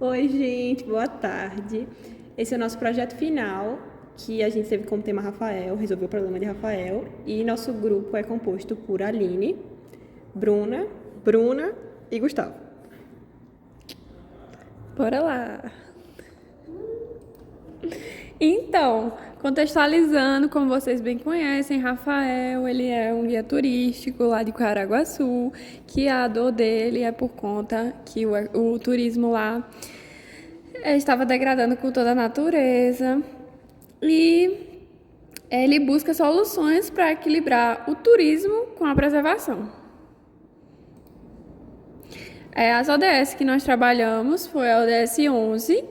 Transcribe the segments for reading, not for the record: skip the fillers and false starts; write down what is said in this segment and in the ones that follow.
Oi, gente, boa tarde. Esse é o nosso projeto final, que a gente teve como tema Rafael, resolveu o problema de Rafael. E nosso grupo é composto por Aline, Bruna e Gustavo. Bora lá! Então, contextualizando, como vocês bem conhecem, Rafael, ele é um guia turístico lá de Caraguaçu, que a dor dele é por conta que o turismo lá estava degradando com toda a natureza e ele busca soluções para equilibrar o turismo com a preservação. As ODS que nós trabalhamos foi a ODS 11,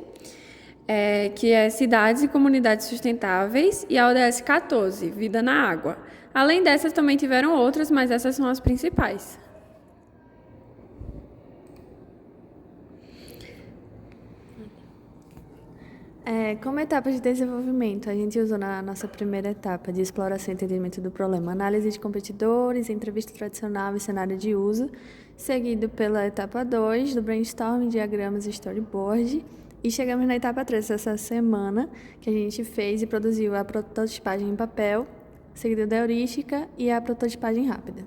que é Cidades e Comunidades Sustentáveis, e a ODS 14, Vida na Água. Além dessas, também tiveram outras, mas essas são as principais. Como etapa de desenvolvimento, a gente usou na nossa primeira etapa de exploração e entendimento do problema, análise de competidores, entrevista tradicional e cenário de uso, seguido pela etapa 2, do brainstorming, diagramas e storyboard, e chegamos na etapa 3 essa semana, que a gente fez e produziu a prototipagem em papel, seguido da heurística e a prototipagem rápida.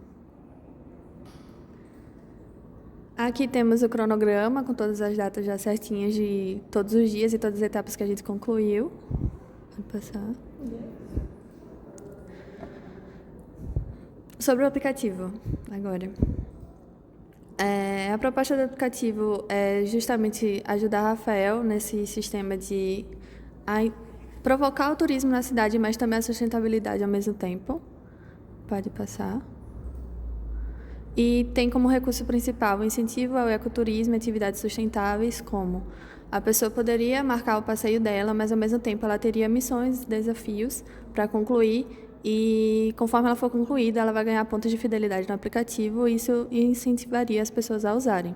Aqui temos o cronograma com todas as datas já certinhas de todos os dias e todas as etapas que a gente concluiu. Pode passar. Sobre o aplicativo, agora. A proposta do aplicativo é justamente ajudar Rafael nesse sistema de provocar o turismo na cidade, mas também a sustentabilidade ao mesmo tempo. Pode passar. E tem como recurso principal o incentivo ao ecoturismo e atividades sustentáveis, como a pessoa poderia marcar o passeio dela, mas ao mesmo tempo ela teria missões, desafios para concluir e conforme ela for concluída, ela vai ganhar pontos de fidelidade no aplicativo e isso incentivaria as pessoas a usarem.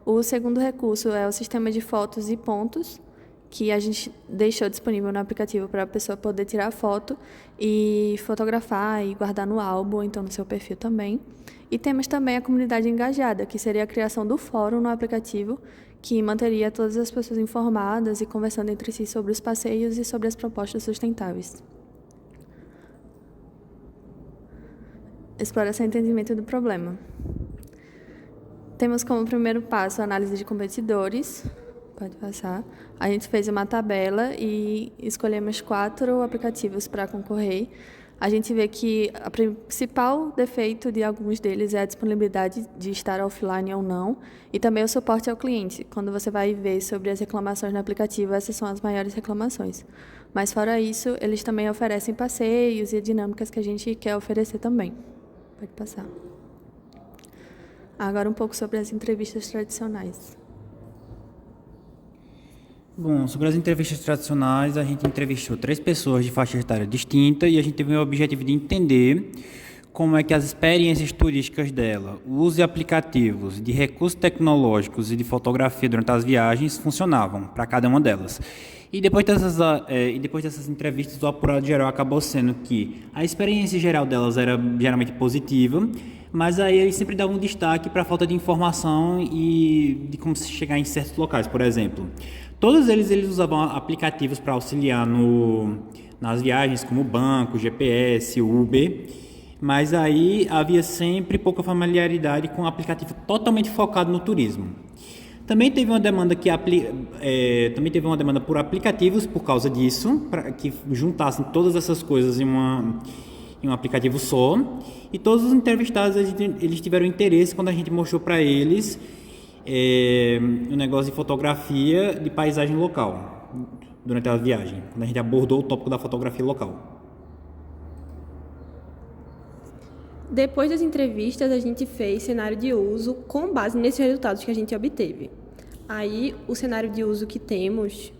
O segundo recurso é o sistema de fotos e pontos, que a gente deixou disponível no aplicativo para a pessoa poder tirar foto e fotografar e guardar no álbum, ou então no seu perfil também. E temos também a comunidade engajada, que seria a criação do fórum no aplicativo, que manteria todas as pessoas informadas e conversando entre si sobre os passeios e sobre as propostas sustentáveis. Exploração e entendimento do problema. Temos como primeiro passo a análise de competidores. Pode passar. A gente fez uma tabela e escolhemos 4 aplicativos para concorrer. A gente vê que o principal defeito de alguns deles é a disponibilidade de estar offline ou não, e também o suporte ao cliente. Quando você vai ver sobre as reclamações no aplicativo, essas são as maiores reclamações. Mas, fora isso, eles também oferecem passeios e dinâmicas que a gente quer oferecer também. Pode passar. Agora um pouco sobre as entrevistas tradicionais. Bom, sobre as entrevistas tradicionais, a gente entrevistou 3 pessoas de faixa etária distinta e a gente teve o objetivo de entender como é que as experiências turísticas dela, o uso de aplicativos, de recursos tecnológicos e de fotografia durante as viagens funcionavam para cada uma delas. E depois dessas entrevistas, o apurado geral acabou sendo que a experiência geral delas era geralmente positiva, mas aí eles sempre davam destaque para a falta de informação e de como se chegar em certos locais, por exemplo. Todos eles usavam aplicativos para auxiliar nas viagens, como banco, GPS, Uber, mas aí havia sempre pouca familiaridade com um aplicativo totalmente focado no turismo. Também teve uma demanda por aplicativos por causa disso, para que juntassem todas essas coisas em um aplicativo só. E todos os entrevistados eles tiveram interesse quando a gente mostrou para eles o negócio de fotografia de paisagem local durante a viagem, quando a gente abordou o tópico da fotografia local. Depois das entrevistas, a gente fez cenário de uso com base nesses resultados que a gente obteve. Aí, o cenário de uso que temos...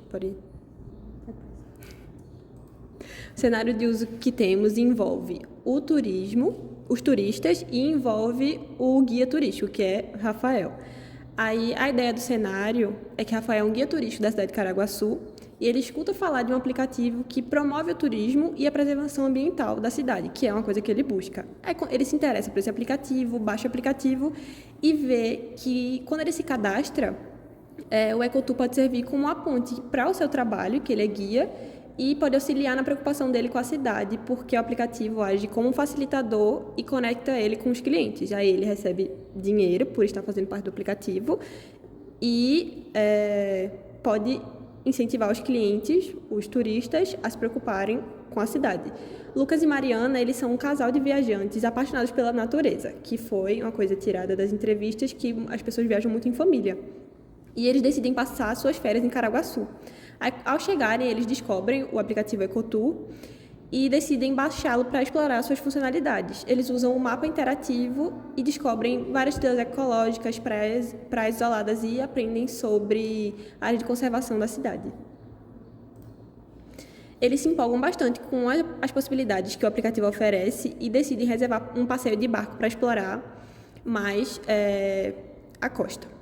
O cenário de uso que temos envolve o turismo, os turistas e envolve o guia turístico, que é Rafael. Aí, a ideia do cenário é que Rafael é um guia turístico da cidade de Caraguaçu e ele escuta falar de um aplicativo que promove o turismo e a preservação ambiental da cidade, que é uma coisa que ele busca. Aí, ele se interessa por esse aplicativo, baixa o aplicativo e vê que, quando ele se cadastra, O Ecotour pode servir como uma ponte para o seu trabalho, que ele é guia, e pode auxiliar na preocupação dele com a cidade, porque o aplicativo age como um facilitador e conecta ele com os clientes. Aí ele recebe dinheiro por estar fazendo parte do aplicativo e pode incentivar os clientes, os turistas, a se preocuparem com a cidade. Lucas e Mariana, eles são um casal de viajantes apaixonados pela natureza, que foi uma coisa tirada das entrevistas, que as pessoas viajam muito em família. E eles decidem passar suas férias em Caraguaçu. Ao chegarem, eles descobrem o aplicativo Ecotour e decidem baixá-lo para explorar suas funcionalidades. Eles usam um mapa interativo e descobrem várias trilhas ecológicas, praias isoladas e aprendem sobre a área de conservação da cidade. Eles se empolgam bastante com as possibilidades que o aplicativo oferece e decidem reservar um passeio de barco para explorar mais a costa.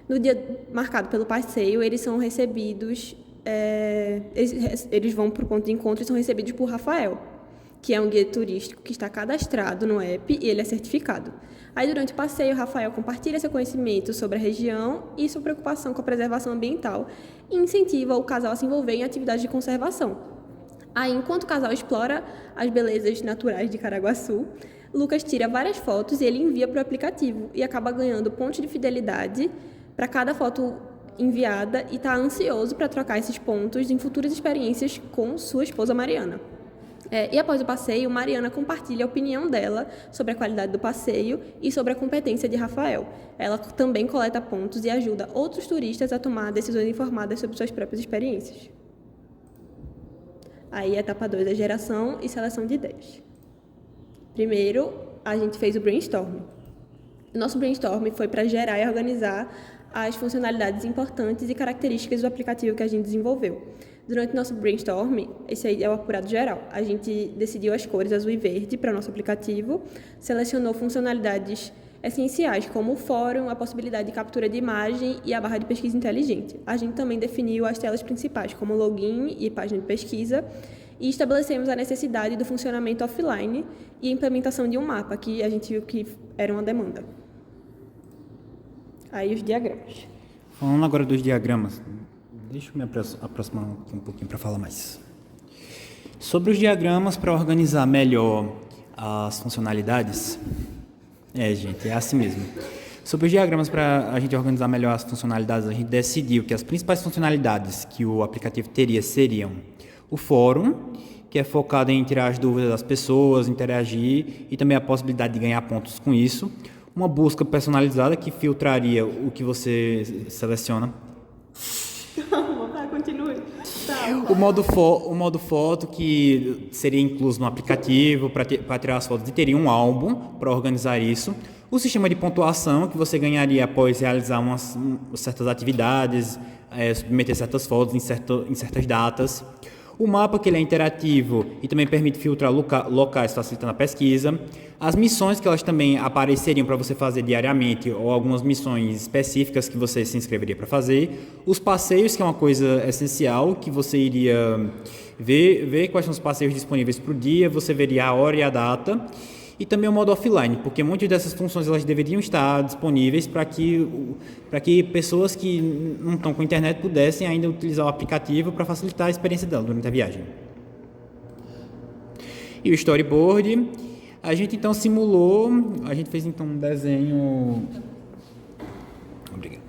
No dia marcado pelo passeio, eles são recebidos, eles vão para o ponto de encontro e são recebidos por Rafael, que é um guia turístico que está cadastrado no app e ele é certificado. Aí, durante o passeio, Rafael compartilha seu conhecimento sobre a região e sua preocupação com a preservação ambiental e incentiva o casal a se envolver em atividades de conservação. Aí, enquanto o casal explora as belezas naturais de Caraguaçu, Lucas tira várias fotos e ele envia para o aplicativo e acaba ganhando pontos de fidelidade para cada foto enviada e está ansioso para trocar esses pontos em futuras experiências com sua esposa Mariana. E após o passeio, Mariana compartilha a opinião dela sobre a qualidade do passeio e sobre a competência de Rafael. Ela também coleta pontos e ajuda outros turistas a tomar decisões informadas sobre suas próprias experiências. Aí, etapa 2 é geração e seleção de ideias. Primeiro, a gente fez o brainstorm. O nosso brainstorm foi para gerar e organizar as funcionalidades importantes e características do aplicativo que a gente desenvolveu. Durante o nosso brainstorm, esse aí é o apurado geral, a gente decidiu as cores azul e verde para o nosso aplicativo, selecionou funcionalidades essenciais, como o fórum, a possibilidade de captura de imagem e a barra de pesquisa inteligente. A gente também definiu as telas principais, como login e página de pesquisa, e estabelecemos a necessidade do funcionamento offline e a implementação de um mapa, que a gente viu que era uma demanda. Aí os diagramas. Falando agora dos diagramas, deixa eu me aproximar um pouquinho para falar mais. Sobre os diagramas, para organizar melhor as funcionalidades, gente, é assim mesmo. Sobre os diagramas, para a gente organizar melhor as funcionalidades, a gente decidiu que as principais funcionalidades que o aplicativo teria seriam o fórum, que é focado em tirar as dúvidas das pessoas, interagir e também a possibilidade de ganhar pontos com isso. Uma busca personalizada que filtraria o que você seleciona. Continue. O modo foto, que seria incluso no aplicativo para tirar as fotos, e teria um álbum para organizar isso. O sistema de pontuação, que você ganharia após realizar certas atividades, submeter certas fotos em certas datas. O mapa, que ele é interativo e também permite filtrar locais, facilitando a pesquisa. As missões, que elas também apareceriam para você fazer diariamente, ou algumas missões específicas que você se inscreveria para fazer. Os passeios, que é uma coisa essencial, que você iria ver quais são os passeios disponíveis para o dia, você veria a hora e a data. E também o modo offline, porque muitas dessas funções elas deveriam estar disponíveis para que pessoas que não estão com internet pudessem ainda utilizar o aplicativo para facilitar a experiência dela durante a viagem. E o storyboard, a gente então simulou, a gente fez então um desenho... Obrigado.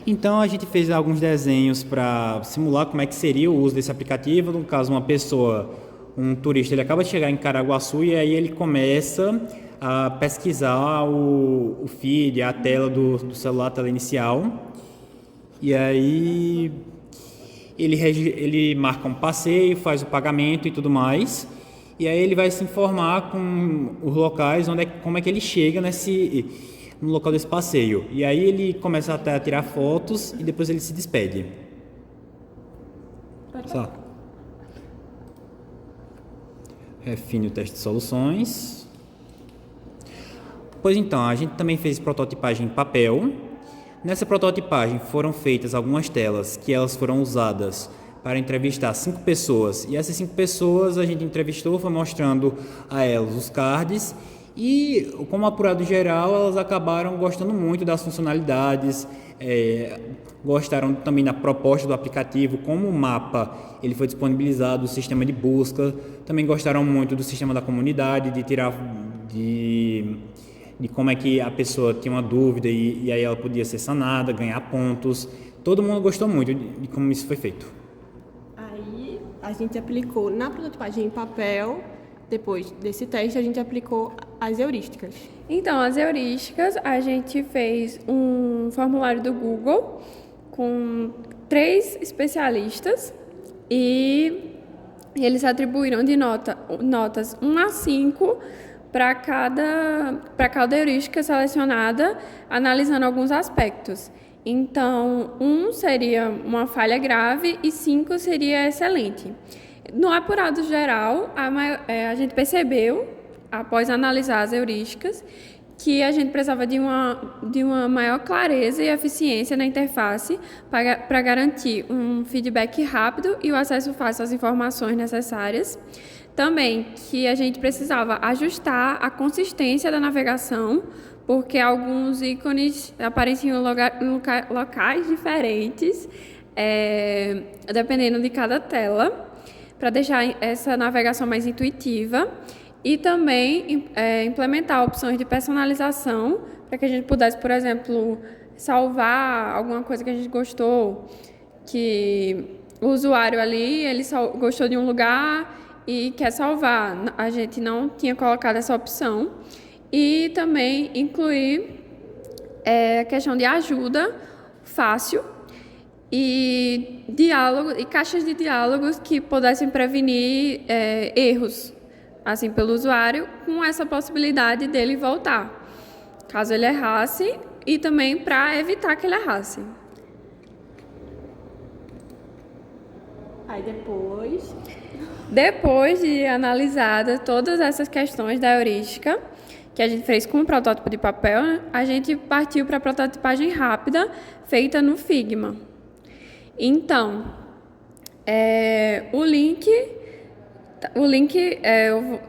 Então a gente fez alguns desenhos para simular como é que seria o uso desse aplicativo. No caso, um turista, ele acaba de chegar em Caraguaçu e aí ele começa a pesquisar o feed, a tela do celular, a tela inicial. E aí ele marca um passeio, faz o pagamento e tudo mais. E aí ele vai se informar com os locais, como é que ele chega no local desse passeio. E aí ele começa até a tirar fotos e depois ele se despede. Só. Refine o teste de soluções. Pois então, a gente também fez prototipagem em papel. Nessa prototipagem foram feitas algumas telas que elas foram usadas para entrevistar 5 pessoas. E essas 5 pessoas a gente entrevistou, foi mostrando a elas os cards. E, como apurado geral, elas acabaram gostando muito das funcionalidades, Gostaram também da proposta do aplicativo, como o mapa ele foi disponibilizado, o sistema de busca. Também gostaram muito do sistema da comunidade, de como é que a pessoa tinha uma dúvida e aí ela podia ser sanada, ganhar pontos. Todo mundo gostou muito de como isso foi feito. Aí a gente aplicou na prototipagem em papel. Depois desse teste, a gente aplicou as heurísticas. Então, as heurísticas, a gente fez um formulário do Google com 3 especialistas e eles atribuíram de notas 1 a 5 para cada heurística selecionada, analisando alguns aspectos. Então, 1 seria uma falha grave e 5 seria excelente. No apurado geral, a gente percebeu, após analisar as heurísticas, que a gente precisava de uma maior clareza e eficiência na interface para garantir um feedback rápido e o acesso fácil às informações necessárias. Também que a gente precisava ajustar a consistência da navegação, porque alguns ícones apareciam em locais diferentes, dependendo de cada tela, para deixar essa navegação mais intuitiva e também implementar opções de personalização para que a gente pudesse, por exemplo, salvar alguma coisa que a gente gostou, que o usuário ali ele só gostou de um lugar e quer salvar. A gente não tinha colocado essa opção. E também incluir a questão de ajuda fácil e diálogo e caixas de diálogos que pudessem prevenir erros assim pelo usuário, com essa possibilidade dele voltar caso ele errasse e também para evitar que ele errasse. Aí depois de analisadas todas essas questões da heurística que a gente fez com o protótipo de papel, né, a gente partiu para a prototipagem rápida feita no Figma. Então, o link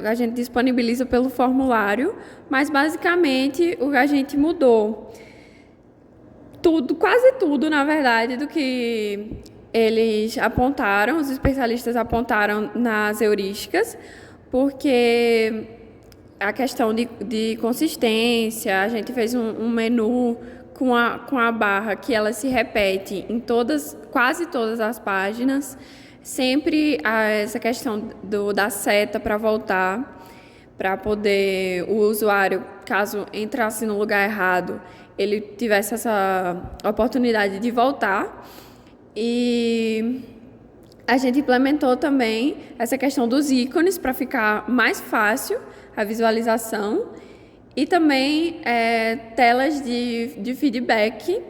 a gente disponibiliza pelo formulário, mas basicamente a gente mudou quase tudo, na verdade, do que eles apontaram, os especialistas apontaram nas heurísticas, porque a questão de consistência, a gente fez um menu com a barra que ela se repete em quase todas as páginas, sempre essa questão da seta para voltar, para poder o usuário, caso entrasse no lugar errado, ele tivesse essa oportunidade de voltar. E a gente implementou também essa questão dos ícones para ficar mais fácil a visualização e também telas de feedback,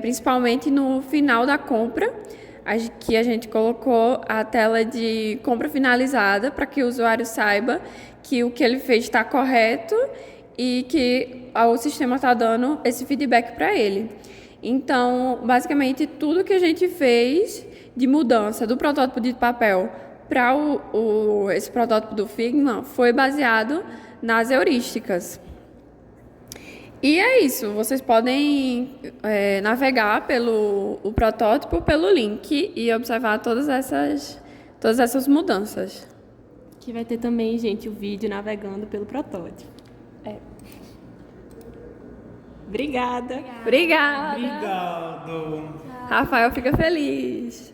principalmente no final da compra, que a gente colocou a tela de compra finalizada para que o usuário saiba que o que ele fez está correto e que o sistema está dando esse feedback para ele. Então, basicamente, tudo que a gente fez de mudança do protótipo de papel para esse protótipo do Figma foi baseado nas heurísticas. E é isso, vocês podem navegar o protótipo pelo link e observar todas essas mudanças. Que vai ter também, gente, o vídeo navegando pelo protótipo. Obrigada. Obrigado. Rafael fica feliz.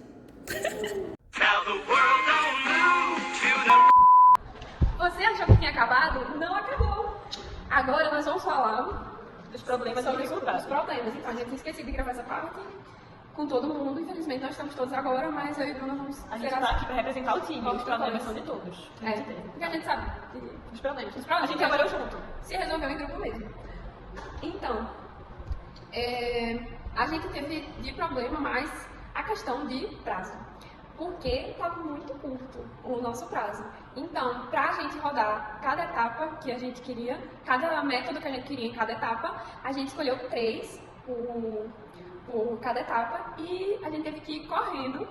Você achou que tinha acabado? Não acabou. Agora nós vamos falar Dos problemas sobre os problemas. Então, a gente tinha esquecido de gravar essa parte com todo mundo. Infelizmente, nós estamos todos agora, mas eu e Bruna vamos... A gente está aqui para representar o time. Os problemas são de todos. Porque a gente sabe Os problemas. A gente trabalhou junto. Se resolveu em grupo mesmo. Então, a gente teve de problema mais a questão de prazo, porque estava muito curto o nosso prazo. Então, para a gente rodar cada etapa que a gente queria, cada método que a gente queria em cada etapa, a gente escolheu 3 por cada etapa e a gente teve que ir correndo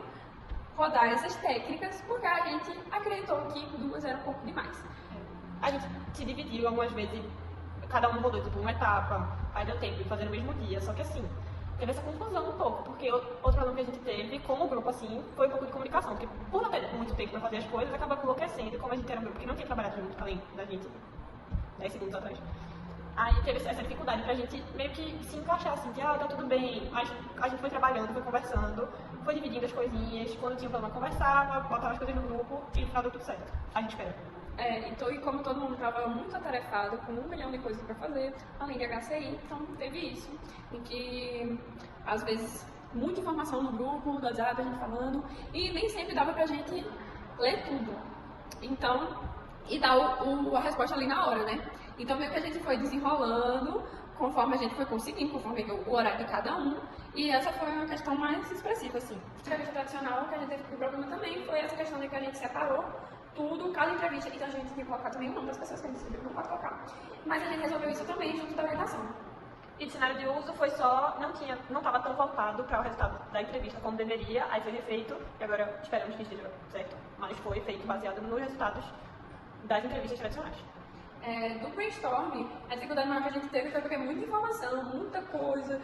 rodar essas técnicas, porque a gente acreditou que 2 era um pouco demais. A gente se dividiu algumas vezes, cada um rodou tipo uma etapa, aí deu tempo de fazer no mesmo dia, só que assim, teve essa confusão um pouco, porque outro problema que a gente teve como grupo, assim, foi um pouco de comunicação, porque por não ter muito tempo para fazer as coisas, acaba enlouquecendo, como a gente era um grupo que não tinha trabalhado junto, além da gente, 10 segundos atrás. Aí teve essa dificuldade pra gente meio que se encaixar, assim, tá tudo bem, mas a gente foi trabalhando, foi conversando, foi dividindo as coisinhas, quando tinha um problema conversava, botava as coisas no grupo e no final deu tudo certo. A gente espera. Então, e como todo mundo estava muito atarefado, com 1 milhão de coisas para fazer, além de HCI, então teve isso, em que, às vezes, muita informação no grupo, do WhatsApp, a gente falando, e nem sempre dava pra gente ler tudo. Então, e dar a resposta ali na hora, né? Então, meio que a gente foi desenrolando, conforme a gente foi conseguindo, conforme o horário de cada um, e essa foi uma questão mais expressiva, assim. A entrevista tradicional, que a gente teve um problema também, foi essa questão de que a gente separou tudo, cada entrevista, então a gente tinha que colocar também o nome das pessoas que a gente não pode colocar. Mas a gente resolveu isso também junto da orientação. E de cenário de uso foi só, não estava tão voltado para o resultado da entrevista como deveria, aí foi refeito, e agora esperamos que esteja certo, mas foi feito baseado nos resultados das entrevistas tradicionais. Do brainstorm, a dificuldade maior que a gente teve foi porque muita informação, muita coisa,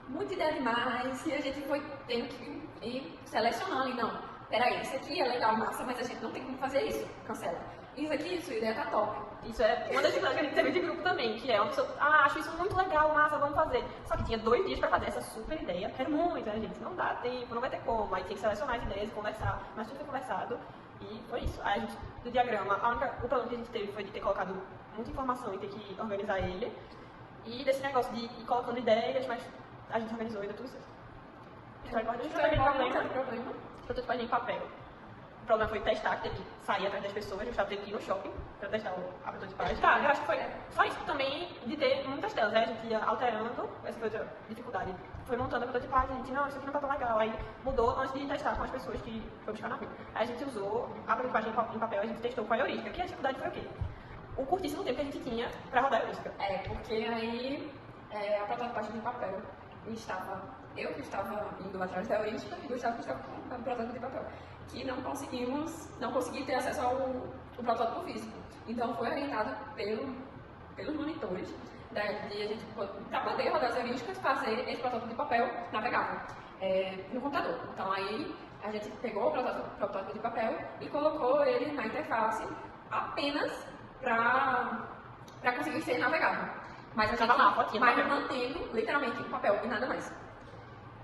muita ideia demais, e a gente foi tendo que ir selecionando, e não, peraí, isso aqui é legal, massa, mas a gente não tem como fazer isso, cancela. Isso aqui, sua ideia tá top. Isso é uma das dificuldades que a gente teve de grupo também, que é uma pessoa, acho isso muito legal, massa, vamos fazer. Só que tinha 2 dias pra fazer essa super ideia, era muito, né, gente? Não dá tempo, não vai ter como, aí tinha que selecionar as ideias e conversar, mas tudo foi conversado e foi isso. Aí a gente, do diagrama, o problema que a gente teve foi de ter colocado muita informação e ter que organizar ele, e desse negócio de ir colocando ideias, mas a gente organizou e deu tudo certo. Protótipo em papel. O problema foi testar, que teve que sair atrás das pessoas, a gente teve que ir no shopping para testar a prototipagem. Tá, eu acho que foi só isso também de ter muitas telas, né? A gente ia alterando, essa foi outra dificuldade. Foi montando a prototipagem, a gente, não, isso aqui não tá tão legal. Aí mudou antes de testar com as pessoas que foi buscar na rua. Aí a gente usou a prototipagem em papel, a gente testou com a heurística, que a dificuldade foi o quê? O curtíssimo tempo que a gente tinha para rodar a heurística. Porque aí a prototipagem em papel eu que estava indo atrás da heurística e Gustavo que estava com o protótipo de papel, que não consegui ter acesso ao protótipo físico. Então foi orientado pelos monitores de a gente, para poder rodar as heurísticas, fazer esse protótipo de papel navegável no computador. Então aí a gente pegou o protótipo de papel e colocou ele na interface apenas para conseguir ser navegável. Mas a gente vai mantendo literalmente o papel e nada mais.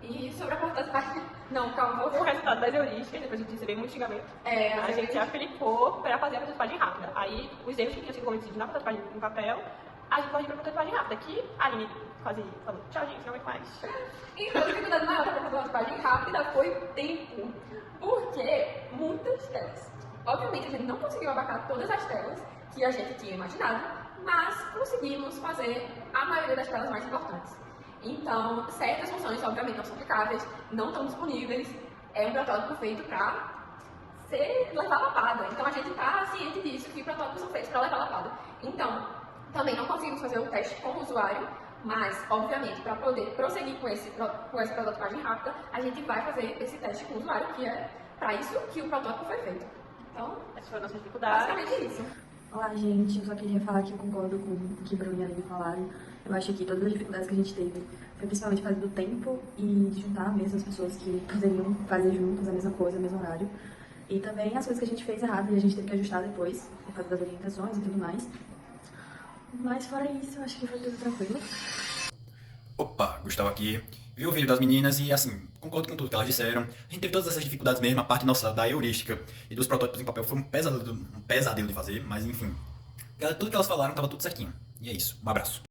E sobre a prototipagem... Não, calma, o resultado das heurísticas, depois a gente recebeu muito xingamento. A gente aplicou para fazer a prototipagem rápida. Aí, os erros que tinham sido cometidos na prototipagem em papel, a gente corrigiu para a prototipagem rápida, que a Aline quase falou, tchau gente, não aguento mais. Então, a dificuldade maior da prototipagem rápida foi o tempo, porque muitas telas. Obviamente, a gente não conseguiu abarcar todas as telas que a gente tinha imaginado, mas conseguimos fazer a maioria das telas mais importantes. Então, certas funções, obviamente, não são aplicáveis, não estão disponíveis, é um protótipo feito para levar lapada. Então, a gente está ciente disso, que protótipos são feitos para levar lapada. Então, também não conseguimos fazer o teste com o usuário, mas, obviamente, para poder prosseguir com essa prototipagem rápida, a gente vai fazer esse teste com o usuário, que é para isso que o protótipo foi feito. Então, essa foi a nossa dificuldade. Basicamente isso. Olá, gente. Eu só queria falar que eu concordo com o que Bruno e a Aline falaram. Eu acho que todas as dificuldades que a gente teve foi principalmente fazer do tempo e de juntar mesmo as pessoas que poderiam fazer juntas a mesma coisa, o mesmo horário. E também as coisas que a gente fez errado e a gente teve que ajustar depois, por causa das orientações e tudo mais. Mas fora isso, eu acho que foi tudo tranquilo. Opa, Gustavo aqui. Vi o vídeo das meninas e, assim, concordo com tudo que elas disseram. A gente teve todas essas dificuldades mesmo, a parte nossa da heurística e dos protótipos em papel foi um pesadelo de fazer, mas enfim. Tudo que elas falaram tava tudo certinho. E é isso. Um abraço.